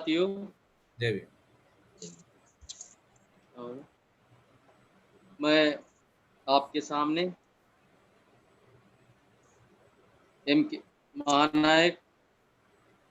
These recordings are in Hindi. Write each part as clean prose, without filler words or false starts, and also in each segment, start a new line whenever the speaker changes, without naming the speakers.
साथियों,
देवी
और मैं आपके सामने एम के महानायक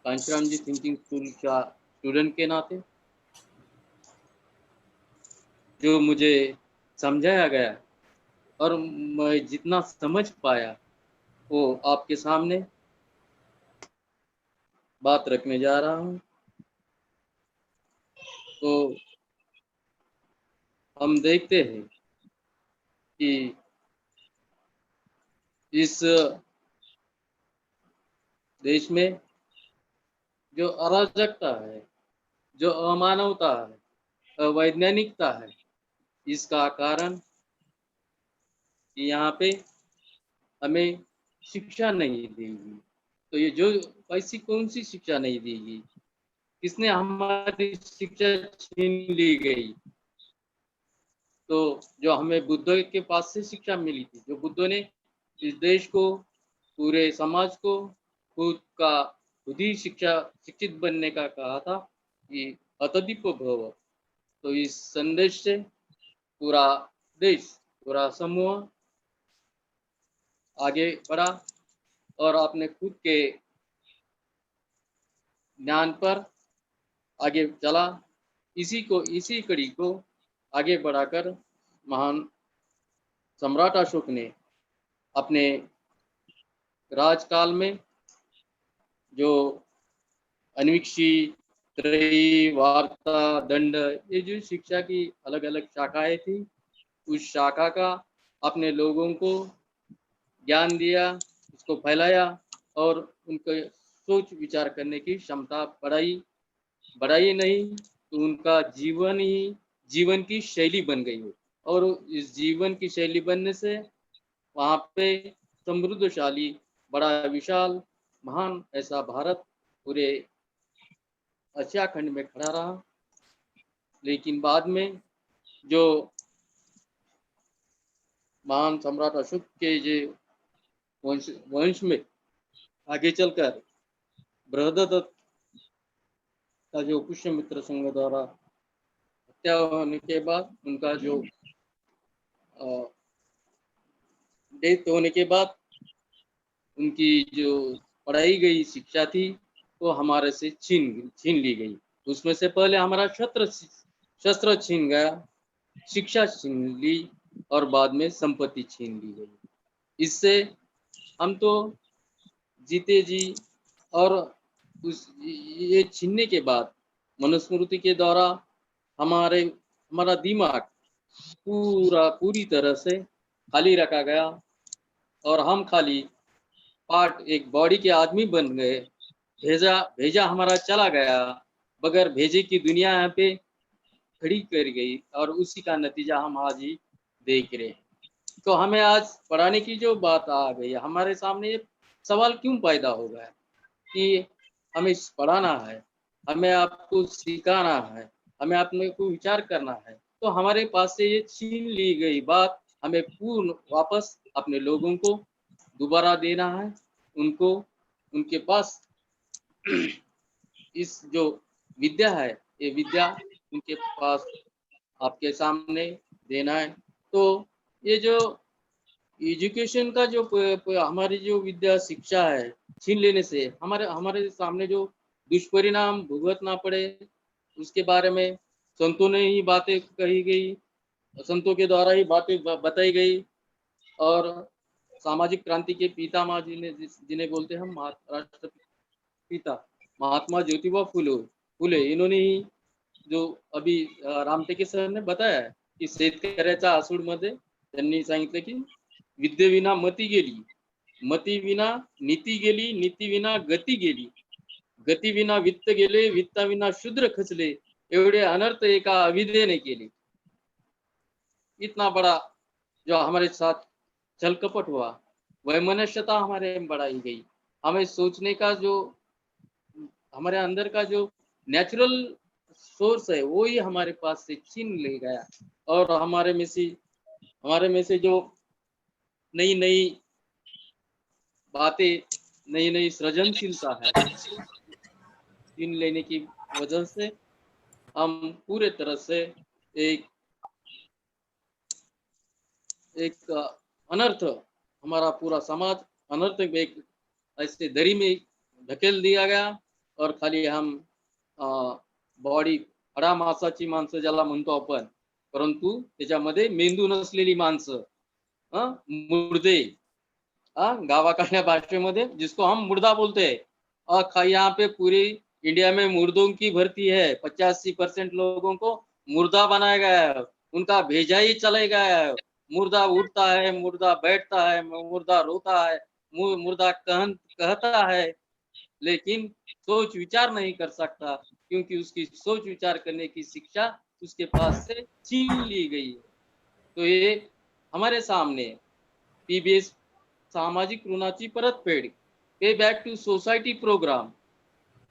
कांशीराम जी थिंकिंग स्कूल का स्टूडेंट के नाते जो मुझे समझाया गया और मैं जितना समझ पाया वो आपके सामने बात रखने जा रहा हूँ। तो हम देखते हैं कि इस देश में जो अराजकता है, जो अमानवता है, अवैज्ञानिकता है, इसका कारण कि यहाँ पे हमें शिक्षा नहीं दी गई। तो ये जो ऐसी कौन सी शिक्षा नहीं दी गई, किसने हमारी शिक्षा छीन ली गई? तो जो हमें बुद्ध के पास से शिक्षा मिली थी, जो बुद्ध ने इस देश को, पूरे समाज को खुद ही शिक्षित बनने का कहा था कि अतदीपो भव। तो इस संदेश से पूरा देश, पूरा समूह आगे बढ़ा और अपने खुद के ज्ञान पर आगे चला। इसी कड़ी को आगे बढ़ाकर महान सम्राट अशोक ने अपने राजकाल में जो अन्वीक्षी, त्रयी, वार्ता, दंड, ये जो शिक्षा की अलग अलग शाखाएं थी, उस शाखा का अपने लोगों को ज्ञान दिया, उसको फैलाया और उनके सोच विचार करने की क्षमता बढ़ाई नहीं तो उनका जीवन की शैली बन गई हो। और इस जीवन की शैली बनने से वहाँ पे समृद्धशाली, बड़ा विशाल, महान ऐसा भारत पूरे एशिया खंड में खड़ा रहा। लेकिन बाद में जो महान सम्राट अशोक के जो वंश में आगे चलकर बृहदत्त का जो पुष्यमित्र संघ द्वारा हत्या होने के बाद, उनका जो डेथ होने के बाद उनकी जो पढ़ाई गई शिक्षा थी वो हमारे से छीन ली गई। उसमें से पहले हमारा शस्त्र छीन गया, शिक्षा छीन ली और बाद में संपत्ति छीन ली गई। इससे हम तो जीते जी और ये छीनने के बाद मनुस्मृति के द्वारा हमारा दिमाग पूरी तरह से खाली रखा गया और हम खाली एक बॉडी के आदमी बन गए। भेजा हमारा चला गया, बगैर भेजे की दुनिया यहाँ पे खड़ी कर गई और उसी का नतीजा हम आज ही देख रहे हैं। तो हमें आज पढ़ाने की जो बात आ गई, हमारे सामने ये सवाल क्यों पैदा हो गया कि हमें पढ़ाना है, हमें आपको सिखाना है, हमें अपने को विचार करना है, तो हमारे पास से ये छीन ली गई बात हमें पूर्ण वापस अपने लोगों को दोबारा देना है। उनको उनके पास इस जो विद्या है, ये विद्या उनके पास आपके सामने देना है। तो ये जो एजुकेशन का जो हमारी जो विद्या शिक्षा है, छीन लेने से हमारे सामने जो दुष्परिणाम भुगतना पड़े, उसके बारे में संतों ने ही बातें कही गई, संतों के द्वारा ही बातें बताई गई। और सामाजिक क्रांति के पितामह जिन्हें बोलते हैं हम राष्ट्रपिता महात्मा ज्योतिबा फुले, इन्होंने ही जो अभी रामटेके सर ने बताया है की शेतकऱ्याच्या आसूडमध्ये त्यांनी सांगितलं की विद्येविना मती गेली, मती विना नीती गेली, नीती विना गती गेली, गती विना वित्त गेले, वित्ता विना शूद्र खचले, एवढे अनर्थ एका अविद्येने केले। इतना बड़ा जो हमारे साथ छल कपट हुआ, वैमनस्यता हमारे में बढ़ाई गई, हमें सोचने का जो हमारे अंदर का जो नेचुरल सोर्स है वो ही हमारे पास से छीन ले गया। और हमारे में से जो नई नई बातें, नई नई सृजनशीलता है, छीन लेने की वजह से हम पूरे तरह से एक एक अनर्थ, हमारा पूरा समाज अनर्थ में एक ऐसे दरी में ढकेल दिया गया और खाली हम बॉडी हाडा मांसाची माणसं ज्याला म्हणतो आपण, परंतु त्याच्यामध्ये मेंदू नसलेली माणसं, मुर्दे, गावाकडल्या भाषेमध्ये जिसको हम मुर्दा बोलते हैं। और यहाँ पे पूरी इंडिया में मुर्दों की भर्ती है, 85% लोगों को मुर्दा बनाया गया है, उनका भेजा ही चले गया है। मुर्दा उठता है, मुर्दा बैठता है, मुर्दा रोता है, मुर्दा कहता है, लेकिन सोच विचार नहीं कर सकता, क्योंकि उसकी सोच विचार करने की शिक्षा उसके पास से छीन ली गई है। तो ये हमारे सामने पीबीएस सामाजिक ऋणाची परतफेड, पे बैक टू सोसाइटी प्रोग्राम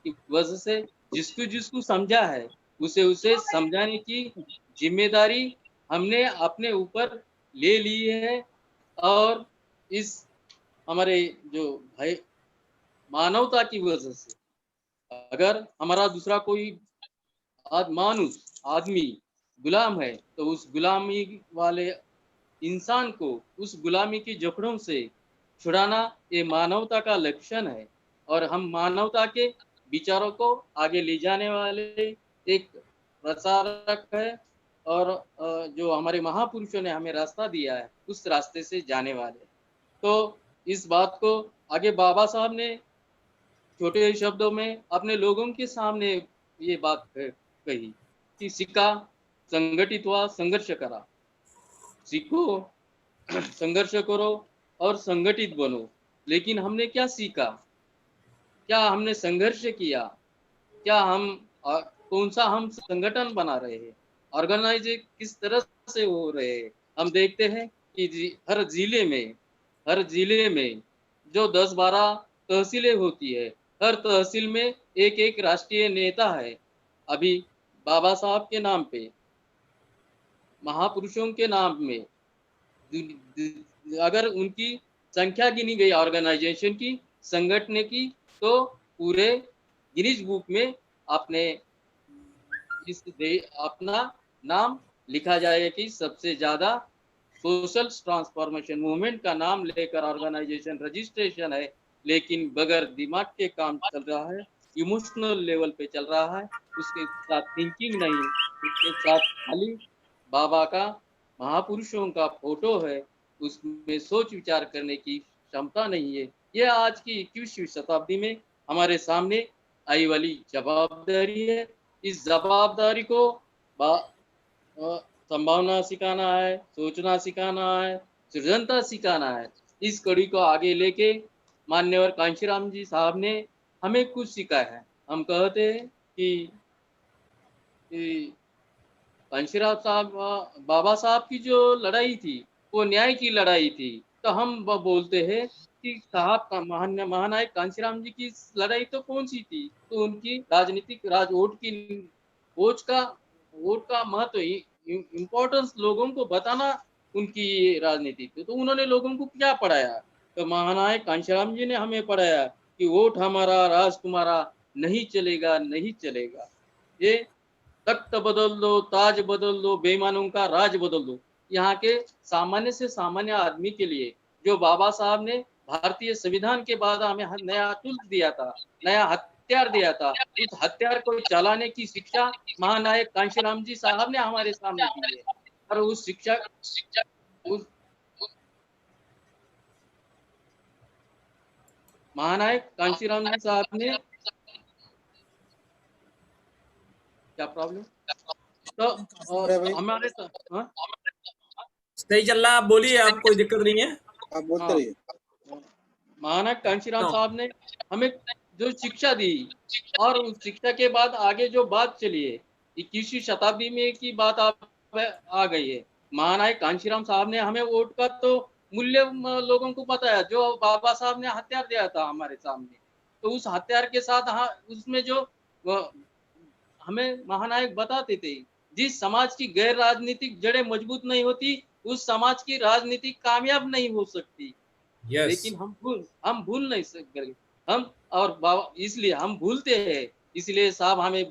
की वजह से जिसको जिसको समझा है उसे उसे समझाने की जिम्मेदारी हमने अपने ऊपर ले ली है। और इस हमारे जो भाई मानवता की वजह से अगर हमारा दूसरा कोई मानुष आदमी गुलाम है, तो उस गुलामी वाले इंसान को उस गुलामी की जकड़ों से छुड़ाना ये मानवता का लक्षण है। और हम मानवता के विचारों को आगे ले जाने वाले एक प्रचारक है, और जो हमारे महापुरुषों ने हमें रास्ता दिया है उस रास्ते से जाने वाले। तो इस बात को आगे बाबा साहब ने छोटे शब्दों में अपने लोगों के सामने ये बात कही कि सीखा, संगठित हुआ, संघर्ष करा। सीखो, संघर्ष करो और संगठित बनो। लेकिन हमने क्या सीखा, क्या हमने संघर्ष किया, क्या हम कौन सा हम संगठन बना रहे हैं, ऑर्गेनाइज किस तरह से हो रहे हैं। हम देखते हैं कि हर जिले में जो 10-12 तहसीलें होती है, हर तहसील में एक एक राष्ट्रीय नेता है। अभी बाबा साहब के नाम पे, महापुरुषों के नाम में अगर उनकी संख्या गिनी गई ऑर्गेनाइजेशन की, संगठन की, तो पूरे गिनीज बुक में अपने अपना नाम लिखा जाएगा कि सबसे ज्यादा सोशल ट्रांसफॉर्मेशन मूवमेंट का नाम लेकर ऑर्गेनाइजेशन रजिस्ट्रेशन है, लेकिन बगैर दिमाग के काम चल रहा है, इमोशनल लेवल पे चल रहा है, उसके साथ थिंकिंग नहीं, उसके साथ खाली बाबा का, महापुरुषों का फोटो है, उसमें सोच विचार करने की क्षमता नहीं है। ये आज की 21वीं शताब्दी में हमारे सामने आई वाली जवाबदारी है। इस जवाबदारी को संभावना सिखाना है, सोचना सिखाना है, सृजनता सिखाना है। इस कड़ी को आगे लेके मान्यवर कांशीराम जी साहब ने हमें कुछ सिखाया है। हम कहते हैं कि कांशीराम साहब, बाबा साहब की जो लड़ाई थी वो न्याय की लड़ाई थी। तो हम बोलते हैं कि साहब का महानायक कांशीराम जी की लड़ाई तो कौन सी थी, तो उनकी राजनीतिक वोट का महत्व, इम्पोर्टेंस लोगों को बताना उनकी राजनीति थी। तो उन्होंने लोगों को क्या पढ़ाया, तो महानायक कांशीराम जी ने हमें पढ़ाया कि वोट हमारा, राज तुम्हारा, नहीं चलेगा, नहीं चलेगा। ये तख्त बदल दो, ताज बदल दो, बेईमानों का राज बदल दो। यहाँ के सामान्य से सामान्य आदमी के लिए जो बाबा साहब ने भारतीय संविधान के बाद हमें नया टूल्स दिया था, नया हथियार दिया था, उस हथियार को चलाने की शिक्षा महानायक कांशीराम जी साहब ने हमारे सामने दी है। और उस शिक्षा उस महानायक कांशीराम जी साहब ने, क्या प्रॉब्लम, तो हमारे
सही चल रहा, आप बोलिए, आप कोई दिक्कत नहीं है,
आप बोलते रहिए।
महानायक कांशीराम साहब ने हमें जो शिक्षा दी, और उस शिक्षा के बाद आगे जो बात चली है 21वीं शताब्दी में की बात आ गई है। महानायक कांशीराम साहब ने हमें वोट का तो मूल्य लोगों को बताया, जो बाबा साहब ने हथियार दिया था हमारे सामने। तो उस हथियार के साथ उसमें जो हमें महानायक बताते थे, जिस समाज की गैर राजनीतिक जड़ें मजबूत नहीं होती, उस समाज की राजनीति कामयाब नहीं हो सकती। लेकिन हम भूल नहीं सकते, हम और इसलिए हम भूलते हैं इसलिए साहब हमें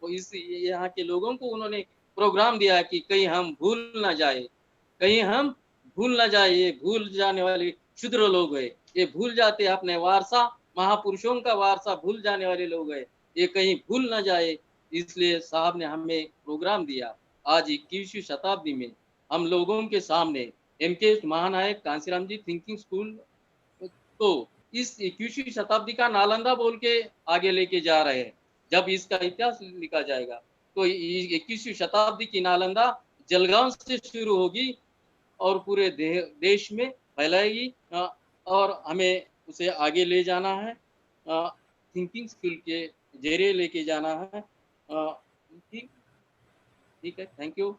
इस यहाँ के लोगों को उन्होंने प्रोग्राम दिया कि कहीं हम भूल ना जाए, कहीं हम भूल ना जाए, ये भूल जाने वाले क्षुद्र लोग है, ये भूल जाते अपने वारसा, महापुरुषों का वारसा भूल जाने वाले लोग है, ये कहीं भूल ना जाए। इसलिए साहब ने हमें प्रोग्राम दिया। आज 21वीं शताब्दी में हम लोगों के सामने एमके महानायक कांसीराम जी थिंकिंग स्कूल, तो इस 21वीं शताब्दी का नालंदा बोल के आगे लेके जा रहे हैं। जब इसका इतिहास लिखा जाएगा तो 21वीं शताब्दी की नालंदा जलगांव से शुरू होगी और पूरे देश में फैलाएगी, और हमें उसे आगे ले जाना है, थिंकिंग स्किल के जरिए लेके जाना है। ठीक ठीक है, थैंक यू,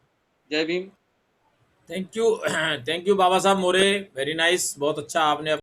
जय Bhim.
Thank you thank you Baba Saheb More, very nice, बहुत अच्छा आपने